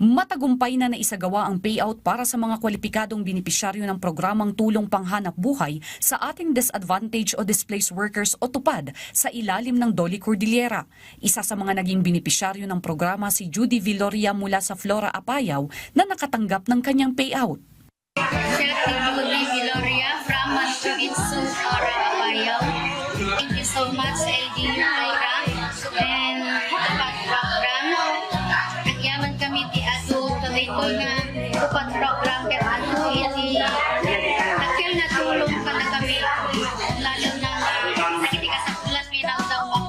Matagumpay na naisagawa ang payout para sa mga kwalipikadong benepisyaryo ng programang Tulong Panghanap Buhay sa ating Disadvantaged o Displaced Workers o TUPAD sa ilalim ng Dolly Cordillera. Isa sa mga naging benepisyaryo ng programa si Judy Villoria mula sa Flora Apayao na nakatanggap ng kanyang payout. Siya si Judy Villoria from Mansuitsu, Flora Apayao. Thank you so much, LGU Flora and TUPAD program. Nagyaman kami ti ato sabay ko nga TUPAD program kaya ato ili nakil na tulong ka na kami lalo na nakitika sa kulat may daw ang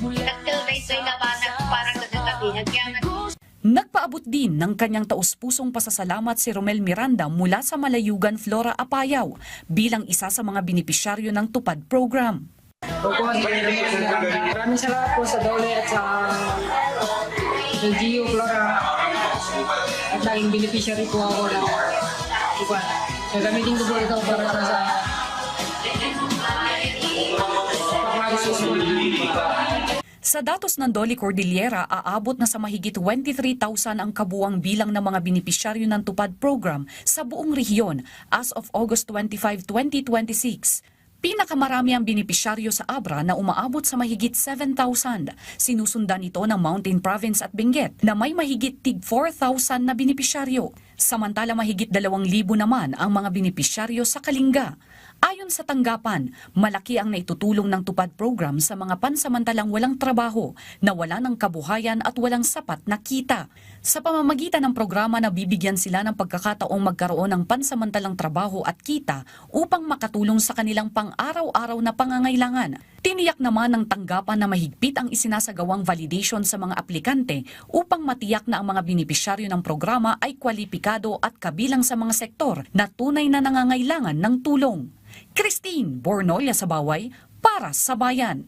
nakil na iso'y labanag para ka na kami nagyaman. Nagpaabot din ng kanyang taus-pusong pasasalamat si Romel Miranda mula sa Malayugan, Flora Apayao bilang isa sa mga benepisyaryo ng TUPAD program. Maraming salamat po sa Dolly at sa LGU Flora at naging beneficiary po ako ng TUPAD. So gamitin ko po ito para sa Sa datos ng Dolly Cordillera, aabot na sa mahigit 23,000 ang kabuang bilang ng mga benepisyaryo ng TUPAD program sa buong rehiyon as of August 25, 2026. Pinakamarami ang benepisyaryo sa Abra na umaabot sa mahigit 7,000. Sinusundan ito ng Mountain Province at Benguet na may mahigit tig 4,000 na benepisyaryo. Samantala mahigit 2,000 naman ang mga benepisyaryo sa Kalinga. Ayon sa tanggapan, malaki ang naitutulong ng TUPAD program sa mga pansamantalang walang trabaho, na wala ng kabuhayan at walang sapat na kita. Sa pamamagitan ng programa na bibigyan sila ng pagkakataong magkaroon ng pansamantalang trabaho at kita upang makatulong sa kanilang pang-araw-araw na pangangailangan. Tiniyak naman ng tanggapan na mahigpit ang isinasagawang validation sa mga aplikante upang matiyak na ang mga benepisyaryo ng programa ay kwalipikado at kabilang sa mga sektor na tunay na nangangailangan ng tulong. Christine Bornolia sa Baway para sa Bayan.